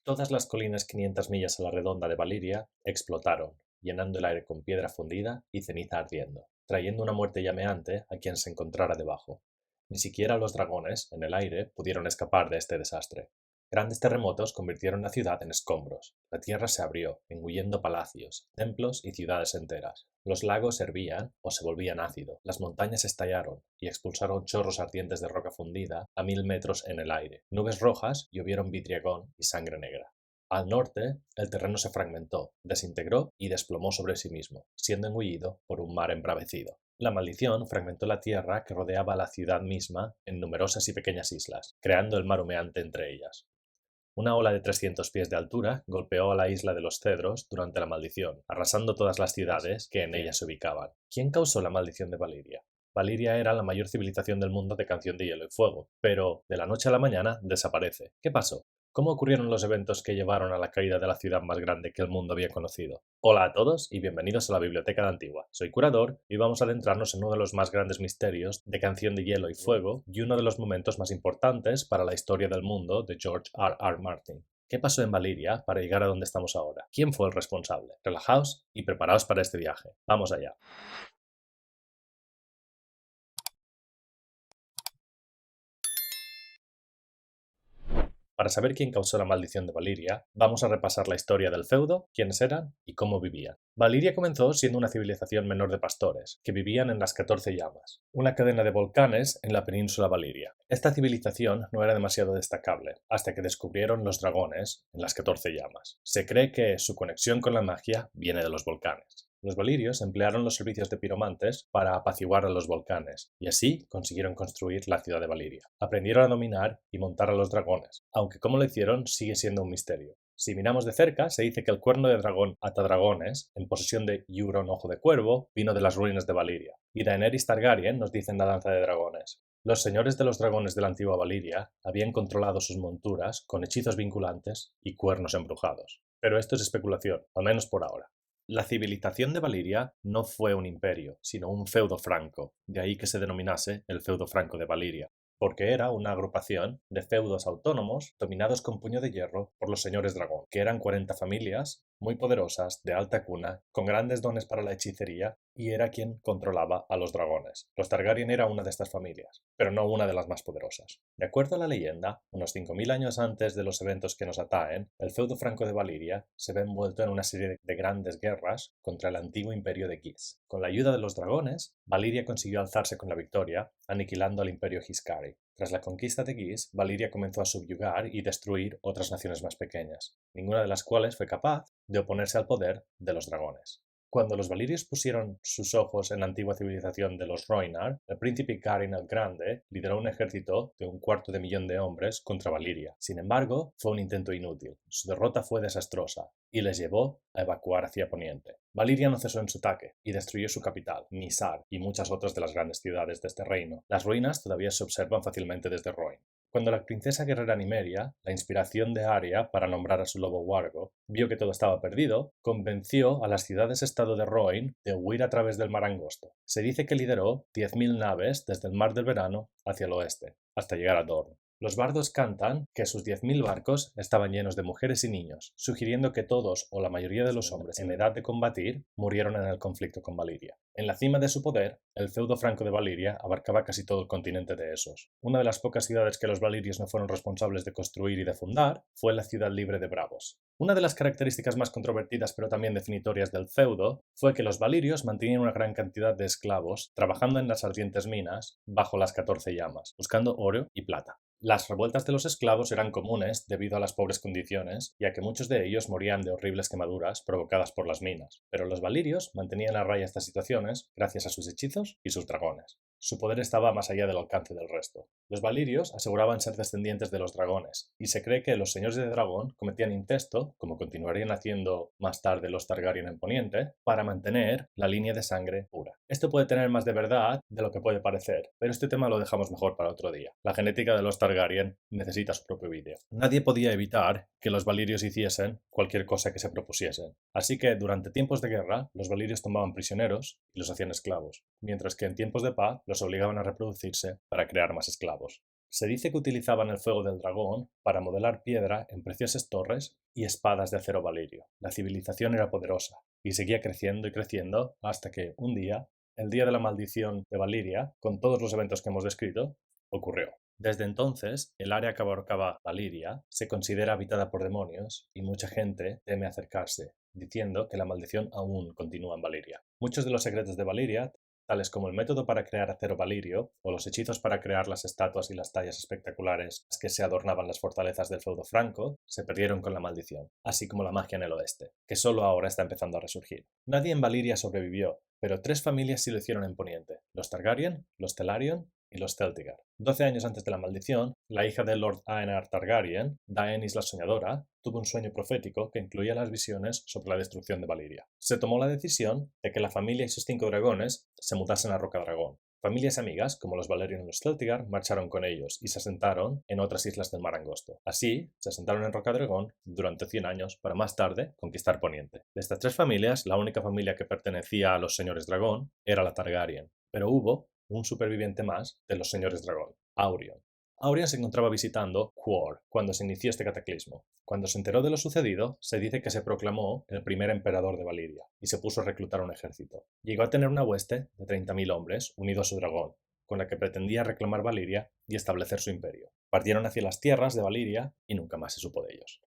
Todas las colinas 500 millas a la redonda de Valiria explotaron, llenando el aire con piedra fundida y ceniza ardiendo, trayendo una muerte llameante a quien se encontrara debajo. Ni siquiera los dragones, en el aire, pudieron escapar de este desastre. Grandes terremotos convirtieron la ciudad en escombros. La tierra se abrió, engullendo palacios, templos y ciudades enteras. Los lagos hervían o se volvían ácido. Las montañas estallaron y expulsaron chorros ardientes de roca fundida a 1000 metros en el aire. Nubes rojas llovieron vidriagón y sangre negra. Al norte, el terreno se fragmentó, desintegró y desplomó sobre sí mismo, siendo engullido por un mar embravecido. La maldición fragmentó la tierra que rodeaba a la ciudad misma en numerosas y pequeñas islas, creando el mar humeante entre ellas. Una ola de 300 pies de altura golpeó a la isla de los Cedros durante la maldición, arrasando todas las ciudades que en ella se ubicaban. ¿Quién causó la maldición de Valiria? Valiria era la mayor civilización del mundo de Canción de Hielo y Fuego, pero de la noche a la mañana desaparece. ¿Qué pasó? ¿Cómo ocurrieron los eventos que llevaron a la caída de la ciudad más grande que el mundo había conocido? Hola a todos y bienvenidos a la Biblioteca de Antigua. Soy Curador y vamos a adentrarnos en uno de los más grandes misterios de Canción de Hielo y Fuego y uno de los momentos más importantes para la historia del mundo de George R. R. Martin. ¿Qué pasó en Valiria para llegar a donde estamos ahora? ¿Quién fue el responsable? Relajaos y preparaos para este viaje. ¡Vamos allá! Para saber quién causó la maldición de Valiria, vamos a repasar la historia del feudo, quiénes eran y cómo vivían. Valiria comenzó siendo una civilización menor de pastores, que vivían en las 14 llamas, una cadena de volcanes en la península Valiria. Esta civilización no era demasiado destacable, hasta que descubrieron los dragones en las 14 llamas. Se cree que su conexión con la magia viene de los volcanes. Los valirios emplearon los servicios de piromantes para apaciguar a los volcanes, y así consiguieron construir la ciudad de Valiria. Aprendieron a dominar y montar a los dragones, aunque cómo lo hicieron sigue siendo un misterio. Si miramos de cerca, se dice que el cuerno de dragón Atadragones, en posesión de Euron Ojo de Cuervo, vino de las ruinas de Valiria, y Daenerys Targaryen nos dice en la Danza de Dragones. Los señores de los dragones de la antigua Valiria habían controlado sus monturas con hechizos vinculantes y cuernos embrujados. Pero esto es especulación, al menos por ahora. La civilización de Valiria no fue un imperio, sino un feudo franco, de ahí que se denominase el feudo franco de Valiria, porque era una agrupación de feudos autónomos dominados con puño de hierro por los señores dragón, que eran 40 familias muy poderosas, de alta cuna, con grandes dones para la hechicería, y era quien controlaba a los dragones. Los Targaryen era una de estas familias, pero no una de las más poderosas. De acuerdo a la leyenda, unos 5000 años antes de los eventos que nos ataen, el feudo franco de Valiria se ve envuelto en una serie de grandes guerras contra el antiguo imperio de Gis. Con la ayuda de los dragones, Valiria consiguió alzarse con la victoria, aniquilando al imperio Giscari. Tras la conquista de Gis, Valiria comenzó a subyugar y destruir otras naciones más pequeñas, ninguna de las cuales fue capaz de oponerse al poder de los dragones. Cuando los valirios pusieron sus ojos en la antigua civilización de los Rhoynar, el príncipe Garin el Grande lideró un ejército de 1/4 de millón de hombres contra Valiria. Sin embargo, fue un intento inútil. Su derrota fue desastrosa y les llevó a evacuar hacia Poniente. Valiria no cesó en su ataque y destruyó su capital, Nisar, y muchas otras de las grandes ciudades de este reino. Las ruinas todavía se observan fácilmente desde Rhoyne. Cuando la princesa guerrera Nymeria, la inspiración de Arya para nombrar a su lobo Wargo, vio que todo estaba perdido, convenció a las ciudades-estado de Rhoyne de huir a través del mar Angosto. Se dice que lideró 10.000 naves desde el Mar del Verano hacia el oeste, hasta llegar a Dorne. Los bardos cantan que sus 10.000 barcos estaban llenos de mujeres y niños, sugiriendo que todos o la mayoría de los hombres en edad de combatir murieron en el conflicto con Valiria. En la cima de su poder, el feudo franco de Valiria abarcaba casi todo el continente de Essos. Una de las pocas ciudades que los valirios no fueron responsables de construir y de fundar fue la ciudad libre de Bravos. Una de las características más controvertidas pero también definitorias del feudo fue que los valirios mantenían una gran cantidad de esclavos trabajando en las ardientes minas bajo las 14 llamas, buscando oro y plata. Las revueltas de los esclavos eran comunes debido a las pobres condiciones, ya que muchos de ellos morían de horribles quemaduras provocadas por las minas, pero los valirios mantenían a raya estas situaciones gracias a sus hechizos y sus dragones. Su poder estaba más allá del alcance del resto. Los valirios aseguraban ser descendientes de los dragones, y se cree que los señores de dragón cometían incesto, como continuarían haciendo más tarde los Targaryen en Poniente, para mantener la línea de sangre pura. Esto puede tener más de verdad de lo que puede parecer, pero este tema lo dejamos mejor para otro día. La genética de los Targaryen necesita su propio vídeo. Nadie podía evitar que los valirios hiciesen cualquier cosa que se propusiesen, así que durante tiempos de guerra los valirios tomaban prisioneros y los hacían esclavos, mientras que en tiempos de paz los obligaban a reproducirse para crear más esclavos. Se dice que utilizaban el fuego del dragón para modelar piedra en preciosas torres y espadas de acero valirio. La civilización era poderosa y seguía creciendo y creciendo hasta que, un día, el día de la maldición de Valiria, con todos los eventos que hemos descrito, ocurrió. Desde entonces, el área que abarcaba Valiria se considera habitada por demonios y mucha gente teme acercarse, diciendo que la maldición aún continúa en Valiria. Muchos de los secretos de Valiria, tales como el método para crear acero valirio o los hechizos para crear las estatuas y las tallas espectaculares que se adornaban las fortalezas del feudo franco, se perdieron con la maldición, así como la magia en el oeste, que solo ahora está empezando a resurgir. Nadie en Valiria sobrevivió, pero 3 familias sí lo hicieron en Poniente: los Targaryen, los Telarion y los Celtigar. 12 años antes de la maldición, la hija de Lord Aenar Targaryen, Daenerys la Soñadora, tuvo un sueño profético que incluía las visiones sobre la destrucción de Valiria. Se tomó la decisión de que la familia y sus 5 dragones se mudasen a Rocadragón. Familias amigas, como los Valerion y los Celtigar, marcharon con ellos y se asentaron en otras islas del Mar Angosto. Así, se asentaron en Rocadragón durante 100 años para más tarde conquistar Poniente. De estas 3 familias, la única familia que pertenecía a los señores dragón era la Targaryen, pero hubo un superviviente más de los señores dragón, Aurion. Aurion se encontraba visitando Quor cuando se inició este cataclismo. Cuando se enteró de lo sucedido, se dice que se proclamó el primer emperador de Valiria y se puso a reclutar un ejército. Llegó a tener una hueste de 30.000 hombres unidos a su dragón, con la que pretendía reclamar Valiria y establecer su imperio. Partieron hacia las tierras de Valiria y nunca más se supo de ellos.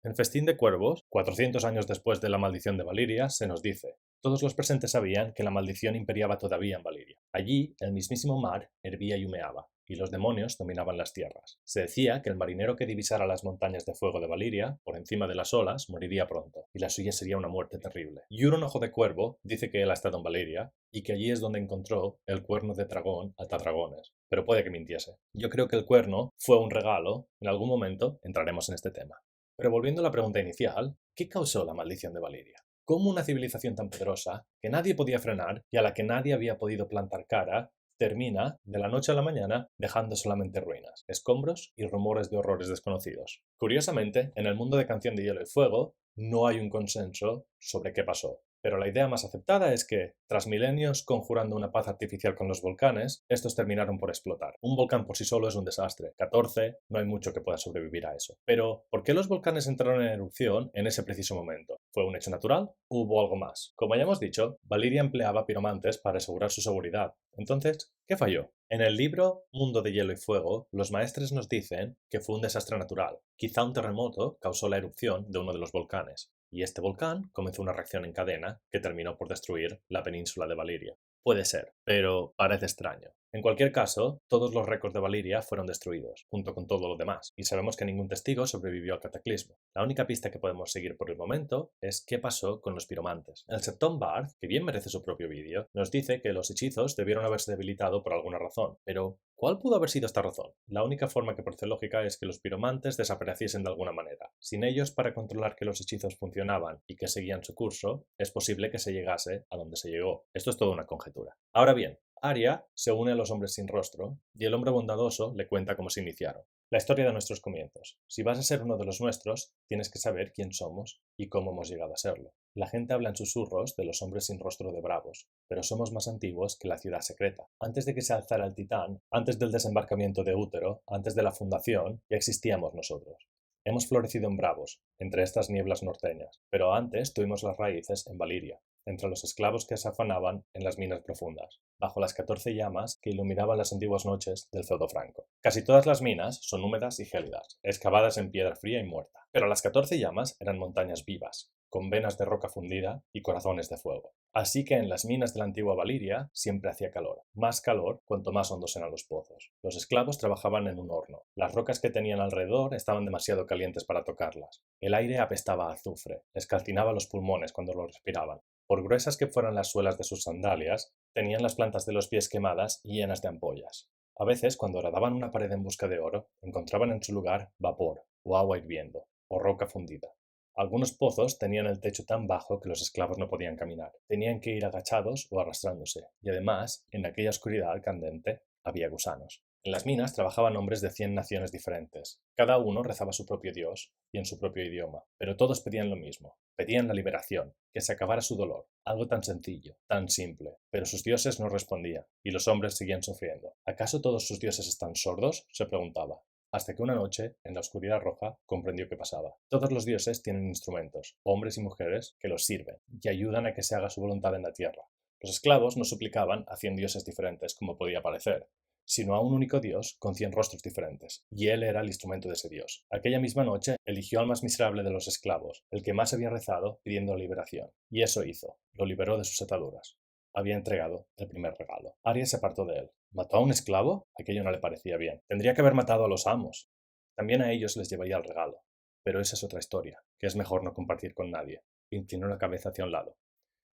En Festín de Cuervos, 400 años después de la maldición de Valiria, se nos dice: todos los presentes sabían que la maldición imperiaba todavía en Valiria. Allí, el mismísimo mar hervía y humeaba, y los demonios dominaban las tierras. Se decía que el marinero que divisara las montañas de fuego de Valiria, por encima de las olas, moriría pronto, y la suya sería una muerte terrible. Euron Ojo de Cuervo dice que él ha estado en Valiria, y que allí es donde encontró el cuerno de dragón atadragones, pero puede que mintiese. Yo creo que el cuerno fue un regalo. En algún momento entraremos en este tema. Pero volviendo a la pregunta inicial, ¿qué causó la maldición de Valiria? ¿Cómo una civilización tan poderosa, que nadie podía frenar y a la que nadie había podido plantar cara, termina, de la noche a la mañana, dejando solamente ruinas, escombros y rumores de horrores desconocidos? Curiosamente, en el mundo de Canción de Hielo y Fuego, no hay un consenso sobre qué pasó. Pero la idea más aceptada es que, tras milenios conjurando una paz artificial con los volcanes, estos terminaron por explotar. Un volcán por sí solo es un desastre. 14, no hay mucho que pueda sobrevivir a eso. Pero, ¿por qué los volcanes entraron en erupción en ese preciso momento? ¿Fue un hecho natural? ¿O hubo algo más? Como ya hemos dicho, Valiria empleaba piromantes para asegurar su seguridad. Entonces, ¿qué falló? En el libro Mundo de Hielo y Fuego, los maestres nos dicen que fue un desastre natural. Quizá un terremoto causó la erupción de uno de los volcanes, y este volcán comenzó una reacción en cadena que terminó por destruir la península de Valiria. Puede ser, pero parece extraño. En cualquier caso, todos los récords de Valiria fueron destruidos, junto con todo lo demás, y sabemos que ningún testigo sobrevivió al cataclismo. La única pista que podemos seguir por el momento es qué pasó con los piromantes. El Septon Bard, que bien merece su propio vídeo, nos dice que los hechizos debieron haberse debilitado por alguna razón, pero ¿cuál pudo haber sido esta razón? La única forma que parece lógica es que los piromantes desapareciesen de alguna manera. Sin ellos para controlar que los hechizos funcionaban y que seguían su curso, es posible que se llegase a donde se llegó. Esto es toda una conjetura. Ahora bien, Arya se une a los hombres sin rostro y el hombre bondadoso le cuenta cómo se iniciaron. La historia de nuestros comienzos. Si vas a ser uno de los nuestros, tienes que saber quién somos y cómo hemos llegado a serlo. La gente habla en susurros de los hombres sin rostro de bravos, pero somos más antiguos que la ciudad secreta. Antes de que se alzara el titán, antes del desembarcamiento de Útero, antes de la fundación, ya existíamos nosotros. Hemos florecido en Bravos, entre estas nieblas norteñas, pero antes tuvimos las raíces en Valiria, entre los esclavos que se afanaban en las minas profundas, bajo las 14 llamas que iluminaban las antiguas noches del feudo franco. Casi todas las minas son húmedas y gélidas, excavadas en piedra fría y muerta, pero las 14 llamas eran montañas vivas, con venas de roca fundida y corazones de fuego. Así que en las minas de la antigua Valiria siempre hacía calor, más calor cuanto más hondos eran los pozos. Los esclavos trabajaban en un horno. Las rocas que tenían alrededor estaban demasiado calientes para tocarlas. El aire apestaba a azufre, les calcinaba los pulmones cuando lo respiraban. Por gruesas que fueran las suelas de sus sandalias, tenían las plantas de los pies quemadas y llenas de ampollas. A veces, cuando horadaban una pared en busca de oro, encontraban en su lugar vapor, o agua hirviendo, o roca fundida. Algunos pozos tenían el techo tan bajo que los esclavos no podían caminar. Tenían que ir agachados o arrastrándose, y además, en aquella oscuridad candente, había gusanos. En las minas trabajaban hombres de 100 naciones diferentes. Cada uno rezaba a su propio dios y en su propio idioma, pero todos pedían lo mismo. Pedían la liberación, que se acabara su dolor. Algo tan sencillo, tan simple. Pero sus dioses no respondían, y los hombres seguían sufriendo. ¿Acaso todos sus dioses están sordos?, se preguntaba. Hasta que una noche, en la oscuridad roja, comprendió qué pasaba. Todos los dioses tienen instrumentos, hombres y mujeres, que los sirven y ayudan a que se haga su voluntad en la tierra. Los esclavos no suplicaban a 100 dioses diferentes, como podía parecer, sino a un único dios con 100 rostros diferentes, y él era el instrumento de ese dios. Aquella misma noche eligió al más miserable de los esclavos, el que más había rezado pidiendo liberación, y eso hizo, lo liberó de sus ataduras. Había entregado el primer regalo. Aries se apartó de él. ¿Mató a un esclavo? Aquello no le parecía bien. Tendría que haber matado a los amos. También a ellos les llevaría el regalo. Pero esa es otra historia, que es mejor no compartir con nadie. Inclinó la cabeza hacia un lado.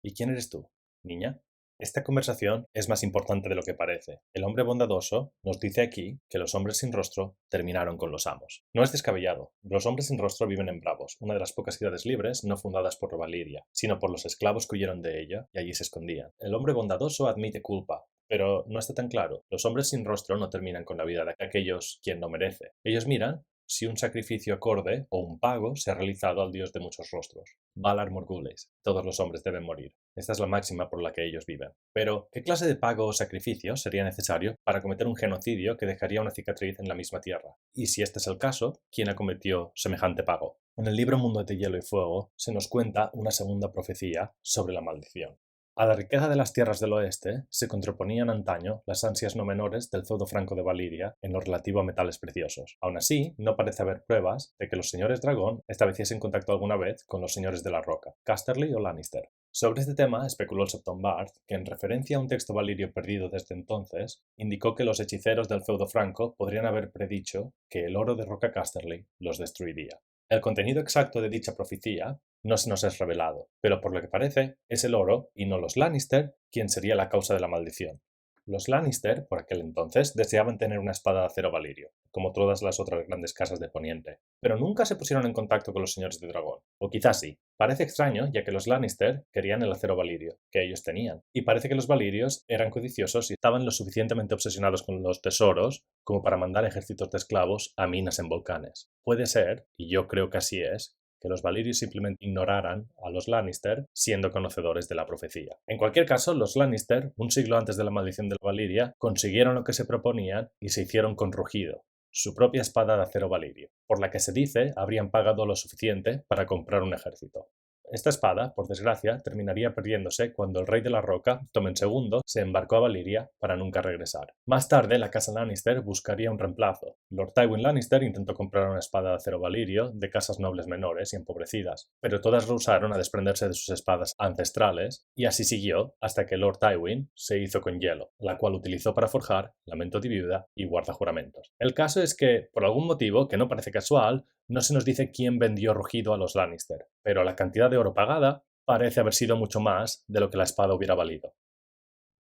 ¿Y quién eres tú, niña? Esta conversación es más importante de lo que parece. El hombre bondadoso nos dice aquí que los hombres sin rostro terminaron con los amos. No es descabellado. Los hombres sin rostro viven en Bravos, una de las pocas ciudades libres no fundadas por Valiria, sino por los esclavos que huyeron de ella y allí se escondían. El hombre bondadoso admite culpa, pero no está tan claro. Los hombres sin rostro no terminan con la vida de aquellos quien no merece. Ellos miran si un sacrificio acorde o un pago se ha realizado al dios de muchos rostros. Valar Morghulis. Todos los hombres deben morir. Esta es la máxima por la que ellos viven. Pero, ¿qué clase de pago o sacrificio sería necesario para cometer un genocidio que dejaría una cicatriz en la misma tierra? Y si este es el caso, ¿quién acometió semejante pago? En el libro Mundo de Hielo y Fuego se nos cuenta una segunda profecía sobre la maldición. A la riqueza de las tierras del oeste se contraponían antaño las ansias no menores del feudo franco de Valiria en lo relativo a metales preciosos. Aún así, no parece haber pruebas de que los señores dragón estableciesen contacto alguna vez con los señores de la roca, Casterly o Lannister. Sobre este tema especuló el Septon Bard, que en referencia a un texto valirio perdido desde entonces, indicó que los hechiceros del feudo franco podrían haber predicho que el oro de Roca Casterly los destruiría. El contenido exacto de dicha profecía no se nos es revelado, pero por lo que parece es el oro, y no los Lannister, quien sería la causa de la maldición. Los Lannister, por aquel entonces, deseaban tener una espada de acero valirio, como todas las otras grandes casas de Poniente, pero nunca se pusieron en contacto con los señores de dragón. O quizás sí. Parece extraño, ya que los Lannister querían el acero valirio, que ellos tenían, y parece que los valirios eran codiciosos y estaban lo suficientemente obsesionados con los tesoros como para mandar ejércitos de esclavos a minas en volcanes. Puede ser, y yo creo que así es, que los valirios simplemente ignoraran a los Lannister siendo conocedores de la profecía. En cualquier caso, los Lannister, un siglo antes de la maldición de Valiria, consiguieron lo que se proponían y se hicieron con Rugido, su propia espada de acero valirio, por la que se dice habrían pagado lo suficiente para comprar un ejército. Esta espada, por desgracia, terminaría perdiéndose cuando el rey de la Roca, Tommen II, se embarcó a Valiria para nunca regresar. Más tarde, la casa Lannister buscaría un reemplazo. Lord Tywin Lannister intentó comprar una espada de acero valirio de casas nobles menores y empobrecidas, pero todas rehusaron a desprenderse de sus espadas ancestrales, y así siguió hasta que Lord Tywin se hizo con hielo, la cual utilizó para forjar lamento de viuda y guardajuramentos. El caso es que, por algún motivo que no parece casual, no se nos dice quién vendió Rugido a los Lannister, pero la cantidad de oro pagada parece haber sido mucho más de lo que la espada hubiera valido.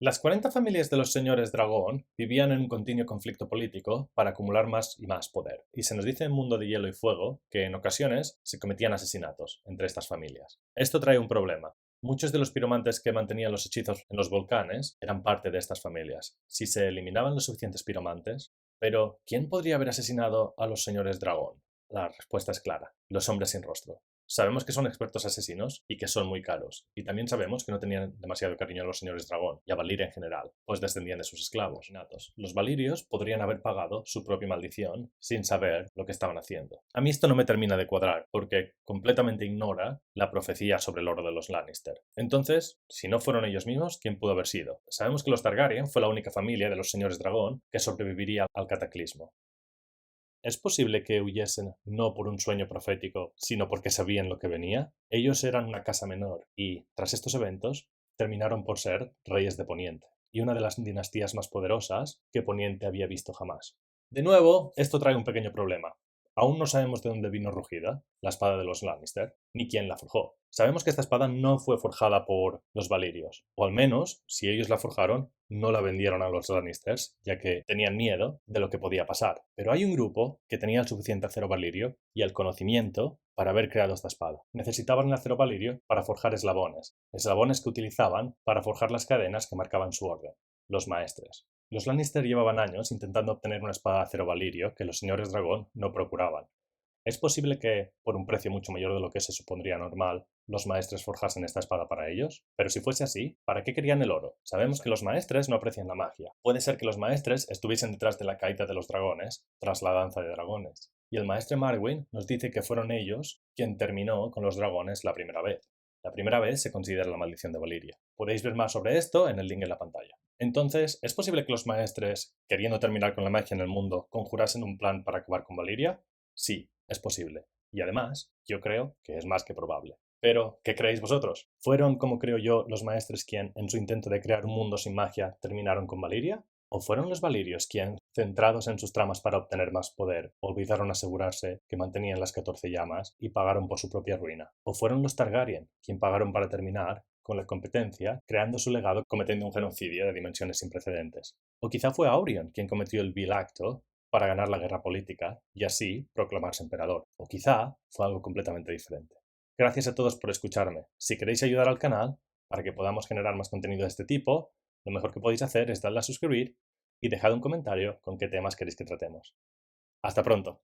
Las 40 familias de los señores dragón vivían en un continuo conflicto político para acumular más y más poder, y se nos dice en Mundo de Hielo y Fuego que en ocasiones se cometían asesinatos entre estas familias. Esto trae un problema. Muchos de los piromantes que mantenían los hechizos en los volcanes eran parte de estas familias. Si se eliminaban los suficientes piromantes, pero ¿quién podría haber asesinado a los señores dragón? La respuesta es clara: los hombres sin rostro. Sabemos que son expertos asesinos y que son muy caros, y también sabemos que no tenían demasiado cariño a los señores dragón y a Valiria en general, pues descendían de sus esclavos natos. Los valirios podrían haber pagado su propia maldición sin saber lo que estaban haciendo. A mí esto no me termina de cuadrar, porque completamente ignora la profecía sobre el oro de los Lannister. Entonces, si no fueron ellos mismos, ¿quién pudo haber sido? Sabemos que los Targaryen fue la única familia de los señores dragón que sobreviviría al cataclismo. ¿Es posible que huyesen no por un sueño profético, sino porque sabían lo que venía? Ellos eran una casa menor y, tras estos eventos, terminaron por ser reyes de Poniente, y una de las dinastías más poderosas que Poniente había visto jamás. De nuevo, esto trae un pequeño problema. Aún no sabemos de dónde vino Rugida, la espada de los Lannister, ni quién la forjó. Sabemos que esta espada no fue forjada por los valirios, o al menos, si ellos la forjaron, no la vendieron a los Lannisters, ya que tenían miedo de lo que podía pasar. Pero hay un grupo que tenía el suficiente acero valirio y el conocimiento para haber creado esta espada. Necesitaban el acero valirio para forjar eslabones que utilizaban para forjar las cadenas que marcaban su orden, los maestres. Los Lannister llevaban años intentando obtener una espada de acero valirio que los señores dragón no procuraban. Es posible que, por un precio mucho mayor de lo que se supondría normal, los maestres forjasen esta espada para ellos. Pero si fuese así, ¿para qué querían el oro? Sabemos que los maestres no aprecian la magia. Puede ser que los maestres estuviesen detrás de la caída de los dragones, tras la danza de dragones. Y el maestre Marwyn nos dice que fueron ellos quien terminó con los dragones la primera vez. La primera vez se considera la maldición de Valyria. Podéis ver más sobre esto en el link en la pantalla. Entonces, ¿es posible que los maestres, queriendo terminar con la magia en el mundo, conjurasen un plan para acabar con Valyria? Sí, es posible. Y además, yo creo que es más que probable. Pero, ¿qué creéis vosotros? ¿Fueron, como creo yo, los maestres quien, en su intento de crear un mundo sin magia, terminaron con Valyria? ¿O fueron los valirios quien, centrados en sus tramas para obtener más poder, olvidaron asegurarse que mantenían las 14 llamas y pagaron por su propia ruina? ¿O fueron los Targaryen quien pagaron para terminar con la competencia, creando su legado cometiendo un genocidio de dimensiones sin precedentes? ¿O quizá fue Aurion quien cometió el vil acto para ganar la guerra política y así proclamarse emperador? O quizá fue algo completamente diferente. Gracias a todos por escucharme. Si queréis ayudar al canal para que podamos generar más contenido de este tipo, lo mejor que podéis hacer es darle a suscribir y dejad un comentario con qué temas queréis que tratemos. Hasta pronto.